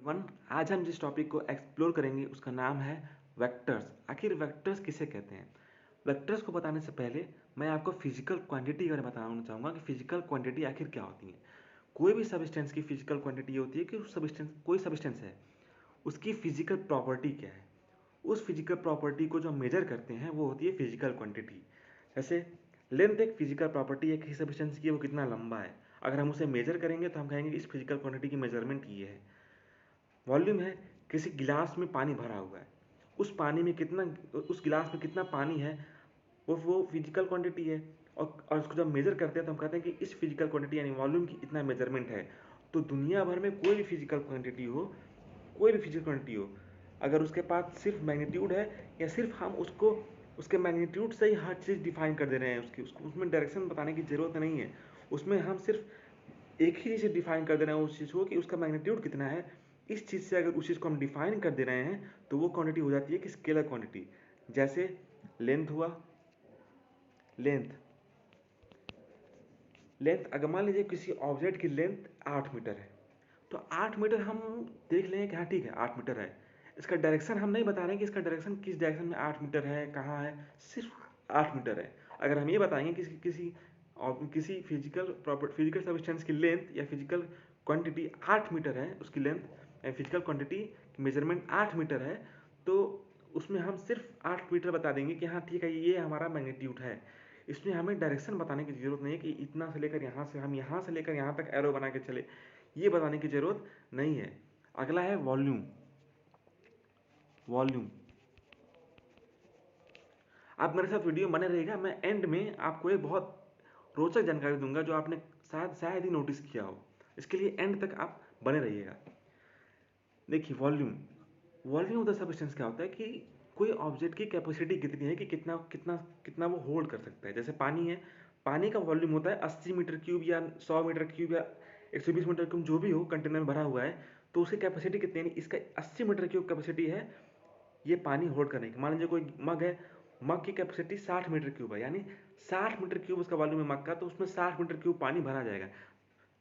One आज हम जिस टॉपिक को एक्सप्लोर करेंगे उसका नाम है वेक्टर्स। आखिर वेक्टर्स किसे कहते हैं? वेक्टर्स को बताने से पहले मैं आपको फिजिकल क्वांटिटी के बारे में बताना चाहूँगा कि फिजिकल क्वांटिटी आखिर क्या होती है। कोई भी सब्सटेंस की फिजिकल क्वांटिटी होती है कि उस सब्सटेंस कोई सब्सटेंस है उसकी फिजिकल प्रॉपर्टी क्या है। उस फिजिकल प्रॉपर्टी को जो हम मेजर करते हैं वो होती है फिजिकल क्वांटिटी। जैसे लेंथ एक फिजिकल प्रॉपर्टी है किसी सब्सटेंस की, वो कितना लंबा है। अगर हम उसे मेजर करेंगे तो हम कहेंगे इस फिजिकल क्वांटिटी की मेजरमेंट ये है। वॉल्यूम है किसी गिलास में पानी भरा हुआ है, उस पानी में कितना, उस गिलास में कितना पानी है वो फिजिकल क्वांटिटी है। और उसको जब मेजर करते हैं तो हम कहते हैं कि इस फिजिकल क्वांटिटी यानी वॉल्यूम की इतना मेजरमेंट है। तो दुनिया भर में कोई भी फिजिकल क्वांटिटी हो, कोई भी फिजिकल क्वांटिटी हो, अगर उसके पास सिर्फ मैग्नीट्यूड है या सिर्फ हम उसको उसके मैग्नीट्यूड से ही हर चीज़ डिफाइन कर दे रहे हैं, उसकी उसको उसमें डायरेक्शन बताने की ज़रूरत नहीं है। उसमें हम सिर्फ एक ही चीज़ डिफाइन कर दे रहे हैं उस चीज़ को कि उसका मैग्नीट्यूड कितना है। इस चीज़ से अगर उस चीज़ को हम डिफाइन कर दे रहे हैं तो वो क्वांटिटी हो जाती है कि स्केलर क्वांटिटी। जैसे लेंथ हुआ, लेंथ लेंथ अगर मान लीजिए किसी ऑब्जेक्ट की लेंथ 8 मीटर है, तो 8 मीटर हम देख लेंगे कि हाँ ठीक है 8 मीटर है। इसका डायरेक्शन हम नहीं बता रहे हैं कि इसका डायरेक्शन किस डायरेक्शन में 8 मीटर है, कहाँ है, सिर्फ 8 मीटर है। अगर हम ये बताएंगे कि किसी फिजिकल सब्सटेंस की लेंथ या फिजिकल क्वांटिटी 8 मीटर है, उसकी लेंथ या फिजिकल क्वांटिटी की मेजरमेंट 8 मीटर है, तो उसमें हम सिर्फ 8 मीटर बता देंगे कि हाँ ठीक है ये हमारा मैग्नीट्यूड है। इसमें हमें डायरेक्शन बताने की ज़रूरत नहीं है कि इतना से लेकर यहाँ से हम यहाँ से लेकर यहाँ तक एरो बना के चले, ये बताने की ज़रूरत नहीं है। अगला है वॉल्यूम। वॉल्यूम आप मेरे साथ वीडियो बने रहेगा, मैं एंड में आपको एक बहुत रोचक जानकारी दूंगा जो आपने शायद शायद ही नोटिस किया हो। इसके लिए एंड तक आप बने रहिएगा। देखिए volume, volume of the substance क्या होता है कि कोई ऑब्जेक्ट की कैपेसिटी कितनी है कि कितना कितना कितना वो होल्ड कर सकता है। जैसे पानी है, पानी का वॉल्यूम होता है 80 मीटर क्यूब या 100 मीटर क्यूब या 120 मीटर क्यूब, जो भी हो कंटेनर में भरा हुआ है, तो उसकी कैपेसिटी कितनी है, इसका 80 मीटर क्यूब कैपेसिटी है ये पानी होल्ड करने की। मान लीजिए कोई मग है, मग की कैपेसिटी 60 मीटर क्यूब है, यानी 60 मीटर क्यूब उसका वॉल्यूम है मग का, तो उसमें 60 मीटर क्यूब पानी भरा जाएगा।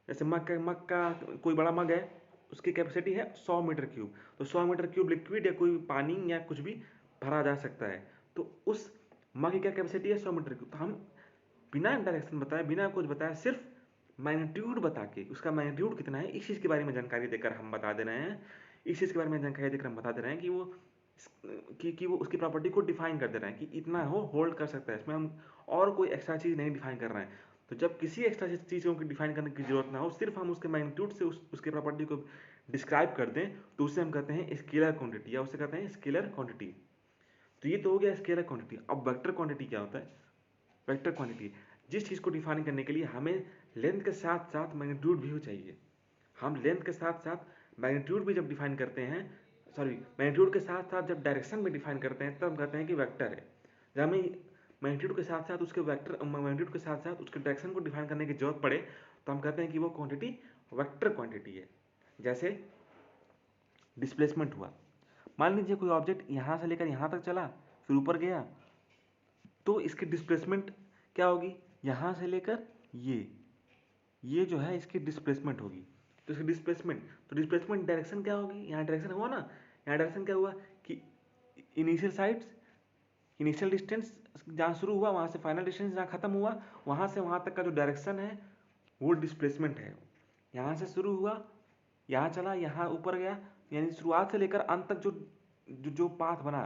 जैसे मग का कोई बड़ा मग है, उसकी कैपेसिटी है 100 मीटर क्यूब, तो 100 मीटर क्यूब लिक्विड या कोई पानी या कुछ भी भरा जा सकता है। तो उस मग की क्या कैपेसिटी है 100 मीटर क्यूब। तो हम बिना डायरेक्शन बताए, बिना कुछ बताए, सिर्फ मैग्नीट्यूड बता के उसका मैग्नीट्यूड कितना है इस चीज़ के बारे में जानकारी देकर हम बता दे रहे हैं। इस चीज़ के बारे में जानकारी देकर हम बता दे रहे हैं कि वो उसकी प्रॉपर्टी को डिफाइन कर दे रहे हैं कि इतना हो होल्ड कर सकता है। इसमें हम और कोई एक्स्ट्रा चीज़ नहीं डिफाइन कर रहे हैं। तो जब किसी एक्स्ट्रा चीज़ों को डिफाइन करने की जरूरत ना हो, सिर्फ हम उसके मैग्नीट्यूड से उसके प्रॉपर्टी को डिस्क्राइब कर दें, तो उसे हम कहते हैं स्केलर क्वांटिटी या उसे कहते हैं स्केलर क्वांटिटी। तो ये तो हो गया स्केलर क्वांटिटी। अब वेक्टर क्वांटिटी क्या होता है? वेक्टर क्वांटिटी जिस चीज़ को डिफाइन करने के लिए हमें लेंथ के साथ साथ मैग्नीट्यूड भी हो चाहिए। हम लेंथ के साथ साथ मैग्नीट्यूड भी जब डिफाइन करते हैं, सॉरी मैग्नीट्यूड के साथ साथ जब डायरेक्शन भी डिफाइन करते हैं, तब हम कहते हैं कि वेक्टर है। जब हमें मैग्नीट्यूड के साथ साथ उसके वेक्टर मैग्नीट्यूड के साथ साथ उसके डायरेक्शन को डिफाइन करने की जरूरत पड़े, तो हम कहते हैं कि वो क्वांटिटी वेक्टर क्वांटिटी है। जैसे डिस्प्लेसमेंट हुआ, मान लीजिए कोई ऑब्जेक्ट यहाँ से लेकर यहाँ तक चला, फिर ऊपर गया, तो इसकी डिस्प्लेसमेंट क्या होगी? यहाँ से लेकर ये जो है इसकी डिस्प्लेसमेंट होगी। तो इसकी डिस्प्लेसमेंट, तो डिस्प्लेसमेंट डायरेक्शन क्या होगी? यहाँ डायरेक्शन हुआ ना, यहाँ डायरेक्शन क्या हुआ कि इनिशियल साइड्स, इनिशियल डिस्टेंस जहाँ शुरू हुआ वहाँ से फाइनल डिस्टेंस जहाँ खत्म हुआ, वहाँ से वहाँ तक का जो डायरेक्शन है वो डिस्प्लेसमेंट है। यहाँ से शुरू हुआ, यहाँ चला, यहाँ ऊपर गया, यानी शुरुआत से लेकर अंत तक जो पाथ बना,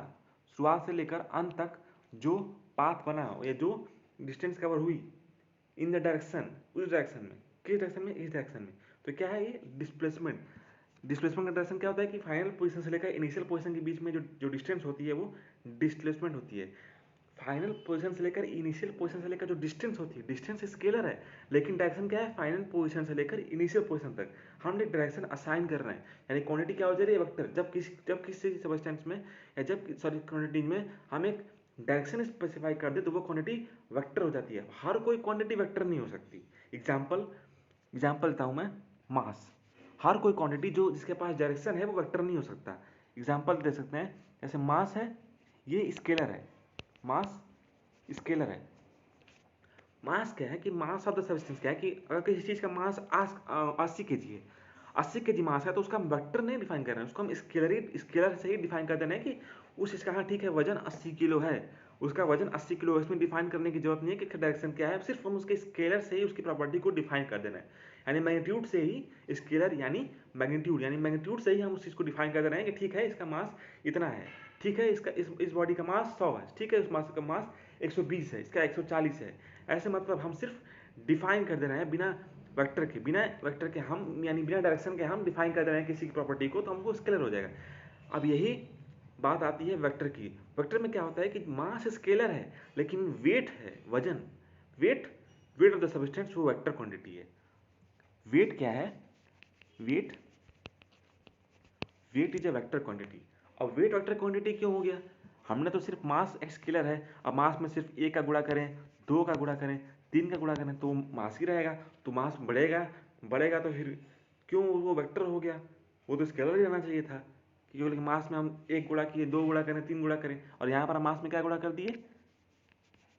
शुरुआत से लेकर अंत तक जो पाथ बना या जो डिस्टेंस कवर हुई इन द डायरेक्शन, उस डायरेक्शन में, किस डायरेक्शन में? इस डायरेक्शन में। तो क्या है ये डिस्प्लेसमेंट? डिस्प्लेसमेंट का डायरेक्शन क्या होता है कि फाइनल पोजीशन से लेकर इनिशियल पोजीशन के बीच में जो डिस्टेंस होती है वो डिस्प्लेसमेंट होती है। फाइनल पोजीशन से लेकर इनिशियल पोजीशन से लेकर जो डिस्टेंस होती है, डिस्टेंस स्केलर है, लेकिन डायरेक्शन क्या है? फाइनल पोजीशन से लेकर इनिशियल पोजीशन तक हम एक डायरेक्शन असाइन कर रहे हैं। यानी क्वांटिटी क्या हो जा रही है? वेक्टर। जब किसी सब्सटेंस में या जब सॉरी क्वांटिटी में हम एक डायरेक्शन स्पेसिफाई कर दे तो वो क्वांटिटी वेक्टर हो जाती है। हर कोई क्वांटिटी वेक्टर नहीं हो सकती। एग्जाम्पल देता हूँ मैं, मास। हर कोई क्वांटिटी जो जिसके पास डायरेक्शन है वो वेक्टर नहीं हो सकता। एग्जाम्पल दे सकते हैं, जैसे मास है, ये स्केलर है, मास स्केलर है। मास क्या है कि मास ऑफ द सब्सटेंस क्या है कि अगर किसी चीज़ का मास 80 kg है, 80 के जी मास है तो उसका हम वेक्टर नहीं डिफाइन कर रहे हैं, उसको हम स्केलर से ही डिफाइन कर दे रहे हैं कि उस चीज़ का, हाँ ठीक है वजन 80 किलो है, उसका वजन 80 किलो, इसमें डिफाइन करने की जरूरत नहीं है कि डायरेक्शन क्या है, सिर्फ हम उसके स्केलर से ही उसकी प्रॉपर्टी को डिफाइन कर देना है, यानी मैग्नीट्यूड से ही स्केलर यानी मैग्नीट्यूड से ही हम उस चीज़ को डिफाइन कर दे रहे हैं कि ठीक है इसका मास इतना है, ठीक है इसका इस बॉडी का मास 100 है, ठीक है उस मास का मास 120 है, इसका 140 है, ऐसे मतलब हम सिर्फ डिफाइन कर दे रहे हैं बिना वेक्टर के हम, यानी बिना डायरेक्शन के हम डिफाइन कर दे रहे हैं किसी की प्रॉपर्टी को, तो हमको स्केलर हो जाएगा। अब यही बात आती है वेक्टर की। वेक्टर में क्या होता है कि मास स्केलर है लेकिन वेट है, वजन, वेट ऑफ द सब्सटेंस वो वेक्टर क्वांटिटी है। वेट क्या है? Weight is a vector quantity. अब वेट वेक्टर क्वांटिटी क्यों हो गया? हमने तो सिर्फ मास एक स्केलर है, अब मास में सिर्फ 1 का गुणा करें, 2 का गुणा करें, 3 का गुणा करें तो मास ही रहेगा, तो मास बढ़ेगा तो फिर क्यों वो वेक्टर हो गया? वो तो स्केलर ही रहना चाहिए था, क्योंकि मास में हम 1 गुणा किए, 2 गुणा करें, 3 गुणा करें, और यहाँ पर मास में क्या गुणा कर दिए?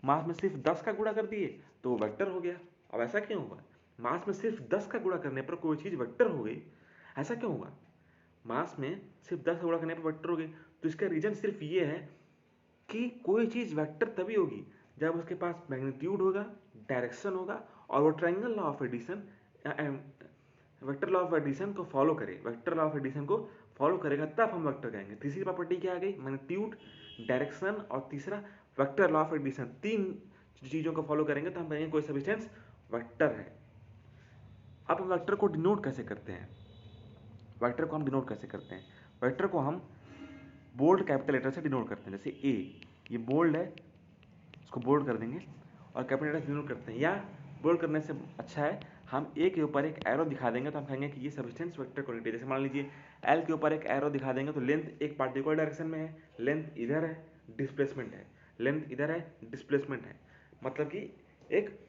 मास में सिर्फ 10 का गुणा कर दिए तो वो वेक्टर हो गया। अब ऐसा क्यों हुआ? मास में सिर्फ 10 का गुणा करने पर कोई चीज़ वेक्टर हो गई, ऐसा क्यों हुआ? मास में सिर्फ 10 गुणा करने पर वेक्टर हो गई, तो इसका रीजन सिर्फ ये है कि कोई चीज़ वेक्टर तभी होगी जब उसके पास मैग्नीट्यूड होगा, डायरेक्शन होगा, और वो triangle law of addition, vector law of addition को फॉलो करे, वेक्टर लॉ ऑफ एडिशन को फॉलो करेगा, तब हम वेक्टर कहेंगे। तीसरी प्रॉपर्टी क्या आ गई? मैग्नीट्यूड, डायरेक्शन, और तीसरा वेक्टर लॉ ऑफ एडिशन। 3 चीज़ों को फॉलो करेंगे तो हम कहेंगे कोई सब्सटेंस वेक्टर है। अब हम वेक्टर को डिनोट कैसे करते हैं? वेक्टर को हम डिनोट कैसे करते हैं? वेक्टर को हम बोल्ड कैपिटल लेटर से डिनोट करते हैं, जैसे ए, ये बोल्ड है, इसको बोल्ड कर देंगे, और कैपिटल लेटर से डिनोट करते हैं। या बोल्ड करने से अच्छा है हम ए के ऊपर एक एरो दिखा देंगे तो हम कहेंगे कि ये सब्सटेंस वेक्टर क्वांटिटी। जैसे मान लीजिए एल के ऊपर एक एरो दिखा देंगे तो लेंथ एक पार्टिकुलर डायरेक्शन में है, लेंथ इधर है, डिस्प्लेसमेंट है, लेंथ इधर है, डिस्प्लेसमेंट है, मतलब कि एक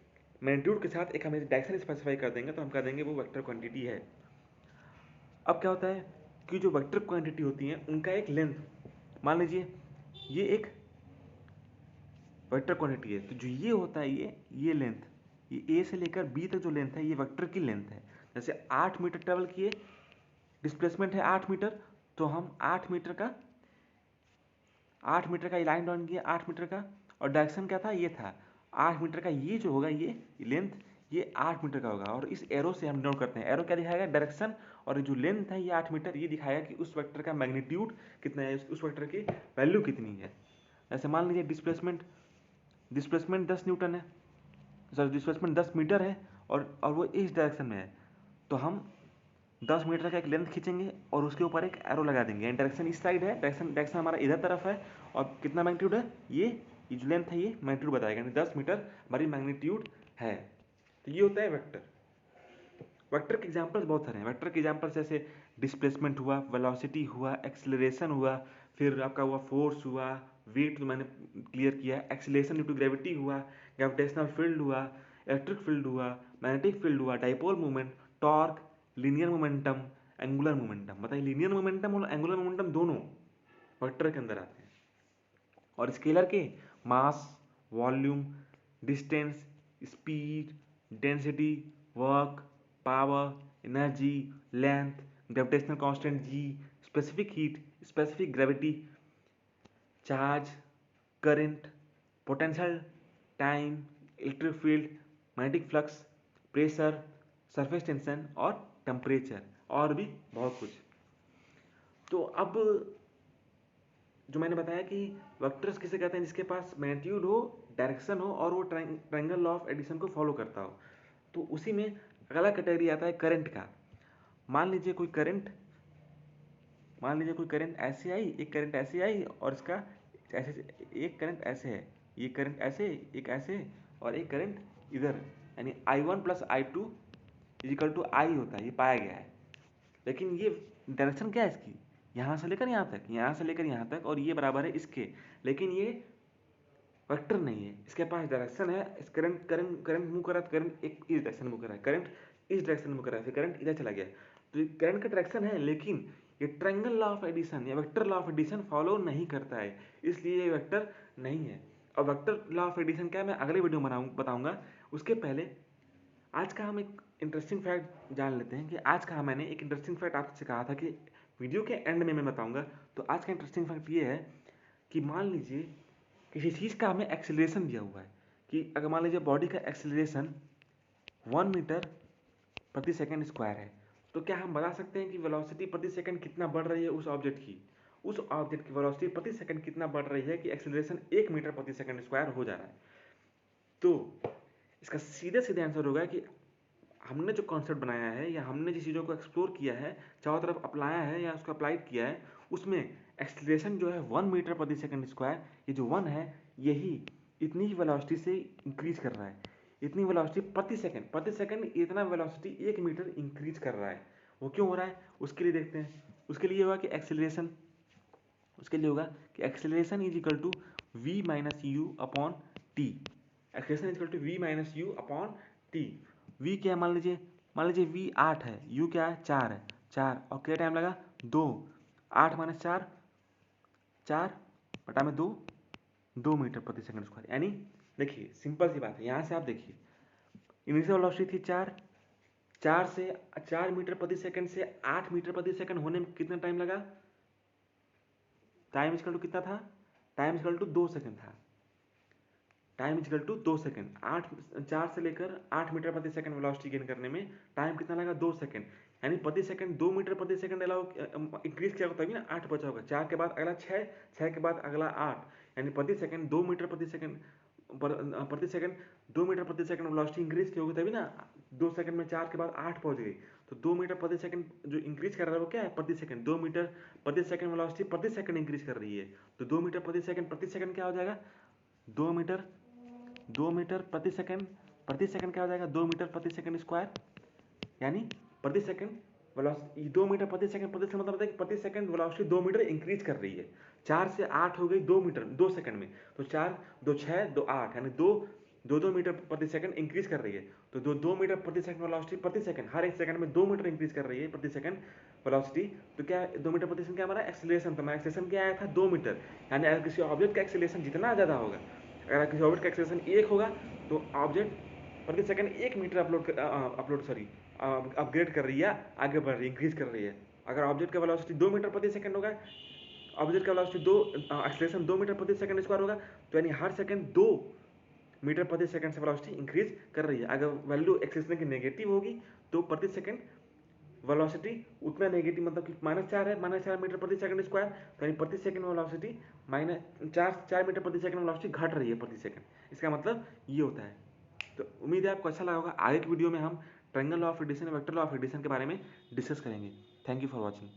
मैग्नीट्यूड के साथ एक हम डायरेक्शन स्पेसिफाई कर देंगे तो हम कह देंगे वो वेक्टर क्वांटिटी है। अब क्या होता है कि जो वेक्टर क्वांटिटी होती हैं उनका एक लेंथ, मान लीजिए ये एक वेक्टर क्वांटिटी है, तो जो ये होता है ये लेंथ, ये ए से लेकर बी तक जो लेंथ है ये वेक्टर की लेंथ है। जैसे 8 मीटर ट्रेवल किए, डिस्प्लेसमेंट है 8 मीटर, तो हम 8 मीटर का लाइन ड्रॉन किया, 8 मीटर का, और डायरेक्शन क्या था? ये था 8 मीटर का, ये जो होगा ये लेंथ, ये 8 मीटर का होगा, और इस एरो से हम डिनोट करते हैं। एरो क्या दिखाएगा? डायरेक्शन, और जो लेंथ है ये 8 मीटर, ये दिखाएगा कि उस वेक्टर का मैग्नीट्यूड कितना है, उस वेक्टर की वैल्यू कितनी है। जैसे मान लीजिए डिस्प्लेसमेंट 10 न्यूटन है, सर डिस्प्लेसमेंट 10 मीटर है, और वो इस डायरेक्शन में है, तो हम 10 मीटर का एक लेंथ खींचेंगे और उसके ऊपर एक एरो लगा देंगे, यानी डायरेक्शन इस साइड है, डायरेक्शन हमारा इधर तरफ है, और कितना मैग्नीट्यूड है? ये जो लेंथ है ये मैग्नीट्यूड बताएगा, यानी 10 मीटर हमारी मैग्नीट्यूड है। तो ये होता है वेक्टर। वेक्टर के एग्जाम्पल्स बहुत सारे हैं। वेक्टर के एग्जाम्पल्स जैसे डिस्प्लेसमेंट हुआ, वेलोसिटी हुआ, एक्सेलरेशन हुआ, फिर आपका हुआ फोर्स हुआ, वेट तो मैंने क्लियर किया, एक्सेलरेशन ड्यू टू ग्रेविटी हुआ, ग्रेविटेशनल फील्ड हुआ, इलेक्ट्रिक फील्ड हुआ, मैग्नेटिक फील्ड हुआ, dipole movement, torque, linear momentum, angular momentum. बताइए लीनियर मोमेंटम और एंगुलर मोमेंटम दोनों वेक्टर के अंदर आते हैं। और स्केलर के mass, volume, distance, speed, density, work, power, energy, length, gravitational constant G, specific heat, specific gravity, charge, current, potential, time, electric field, magnetic flux, pressure, surface tension और temperature, और भी बहुत कुछ। तो अब जो मैंने बताया कि वेक्टर्स किसे कहते हैं? जिसके पास मैग्नीट्यूड हो, डायरेक्शन हो, और वो ट्रायंगल लॉ ऑफ एडिशन को फॉलो करता हो। तो उसी में अगला कैटेगरी आता है करंट का। मान लीजिए कोई करंट ऐसे आई, एक करंट ऐसे आई, और इसका ऐसे, एक करंट ऐसे है, ये करंट ऐसे, एक ऐसे, और एक करंट इधर, यानी I1 plus I2 is equal to I होता है, ये पाया गया है। लेकिन ये डायरेक्शन क्या है इसकी? यहाँ से लेकर यहाँ तक, यहाँ से लेकर यहाँ तक, और ये बराबर है इसके, लेकिन ये वेक्टर नहीं है। इसके पास डायरेक्शन है, इस करंट मूव कर रहा है, करंट एक इस डायरेक्शन मूव कर रहा है, करंट इस डायरेक्शन में कर रहा है, फिर करंट इधर चला गया। तो ये करंट का डायरेक्शन है, लेकिन ये ट्रायंगल लॉ ऑफ एडिशन या vector law of addition follow नहीं करता है, इसलिए ये वेक्टर नहीं है। और वेक्टर लॉ ऑफ एडिशन क्या है मैं अगले वीडियो में बताऊंगा। उसके पहले आज का हम एक इंटरेस्टिंग फैक्ट जान लेते हैं कि आज का मैंने एक इंटरेस्टिंग फैक्ट आपसे कहा था कि वीडियो के एंड में मैं बताऊंगा। तो आज का इंटरेस्टिंग फैक्ट ये है कि मान लीजिए किसी चीज़ का हमें एक्सेलरेशन दिया हुआ है कि अगर मान लीजिए बॉडी का एक्सेलरेशन 1 मीटर प्रति सेकंड स्क्वायर है, तो क्या हम बता सकते हैं कि वेलोसिटी प्रति सेकंड कितना बढ़ रही है उस ऑब्जेक्ट की? उस ऑब्जेक्ट की वेलोसिटी प्रति सेकंड कितना बढ़ रही है कि एक्सेलरेशन 1 मीटर प्रति सेकंड स्क्वायर हो जा रहा है? तो इसका सीधे सीधे आंसर होगा कि हमने जो कॉन्सेप्ट बनाया है या हमने जिस चीज़ों को एक्सप्लोर किया है, चारों तरफ अप्लाया है या उसको अप्लाइड किया है, उसमें एक्सेलरेशन जो है 1 मीटर प्रति सेकंड स्क्वायर, ये जो 1 है यही इतनी ही वेलोसिटी से इंक्रीज कर रहा है। इतनी वेलोसिटी प्रति सेकंड इतना वेलोसिटी 1 मीटर इंक्रीज कर रहा है। वो क्यों हो रहा है उसके लिए देखते हैं। उसके लिए होगा कि acceleration is equal to v minus u upon t. Acceleration is equal to v minus u upon t. V क्या है मान लीजिए वी 8 है, यू क्या है 4 है, 4 और कितना टाइम लगा 2, 8 माइनस 4, 4 बटा में 2, 2 मीटर प्रति सेकंड स्क्वायर। यानी देखिए सिंपल सी बात है, यहाँ से आप देखिए इनिशियल वेलोसिटी थी 4 से 4 मीटर प्रति सेकंड से 8 मीटर प्रति सेकंड होने में कितना टाइम लगा? टाइम इक्वल टू कितना था? टाइम इक्वल टू 2 सेकंड था। Time equal to 2 second. 4 से लेकर 8 मीटर प्रति सेकंड वेलोसिटी गेन करने में टाइम कितना लगा? 2 सेकंड। यानी प्रति सेकंड 2 मीटर प्रति सेकंड अलाउ इंक्रीज किया होगा तभी ना 8 बचा होगा। 4 के बाद अगला 6, 6 के बाद अगला 8, यानी प्रति सेकंड 2 मीटर प्रति सेकंड 2 मीटर प्रति सेकंड वेलोसिटी इंक्रीज की होगी तभी ना 2 सेकंड में 4 के बाद 8 पहुंच गई। तो 2 मीटर प्रति सेकंड जो इंक्रीज कर रहा है वो क्या है? प्रति सेकंड। 2 मीटर प्रति सेकंड वेलोसिटी प्रति सेकंड इंक्रीज कर रही है, तो 2 मीटर प्रति सेकंड क्या हो जाएगा? 2 मीटर प्रति सेकंड क्या हो जाएगा? 2 मीटर प्रति सेकंड स्क्वायर। यानी प्रति सेकंड वेलोसिटी 2 मीटर प्रति सेकंड मतलब होता है कि प्रति सेकंड वेलोसिटी 2 मीटर इंक्रीज कर रही है। 4 से 8 हो गई 2 मीटर 2 सेकंड में, तो 4 2 6 2 8, यानी 2 मीटर प्रति सेकंड इंक्रीज कर रही है। तो 2 मीटर प्रति सेकंड वेलोसिटी प्रति सेकंड हर एक सेकंड में 2 मीटर इंक्रीज कर रही है प्रति सेकंड वेलोसिटी। तो क्या 2 मीटर प्रति सेकंड क्या हमारा एक्सेलरेशन? तो हमारा एक्सेलरेशन क्या आया था? 2 मीटर। यानी अगर किसी ऑब्जेक्ट का एक्सेलरेशन जितना ज़्यादा होगा, अगर किसी ऑब्जेक्ट का एक्सेलरेशन 1 होगा तो ऑब्जेक्ट प्रति सेकंड 1 मीटर अपग्रेड कर रही है, आगे बढ़ रही है, इंक्रीज कर रही है। अगर ऑब्जेक्ट का वेलोसिटी 2 मीटर प्रति सेकंड होगा, ऑब्जेक्ट का वेलोसिटी एक्सेलरेशन 2 मीटर प्रति सेकंड स्क्वायर होगा, तो यानी हर सेकंड 2 मीटर प्रति सेकंड से वेलोसिटी इंक्रीज कर रही है। अगर वैल्यू एक्सेलरेशन की नेगेटिव होगी तो प्रति सेकंड वेलोसिटी उतना नेगेटिव, मतलब कि -4 है, -4 मीटर प्रति सेकंड स्क्वायर, तो यानी प्रति सेकंड वेलोसिटी -4 मीटर प्रति सेकंड वेलोसिटी घट रही है प्रति सेकंड। इसका मतलब ये होता है। तो उम्मीद है आपको अच्छा लगा होगा। आगे की वीडियो में हम triangle law of addition, vector law of addition के बारे में डिस्कस करेंगे। Thank you for watching.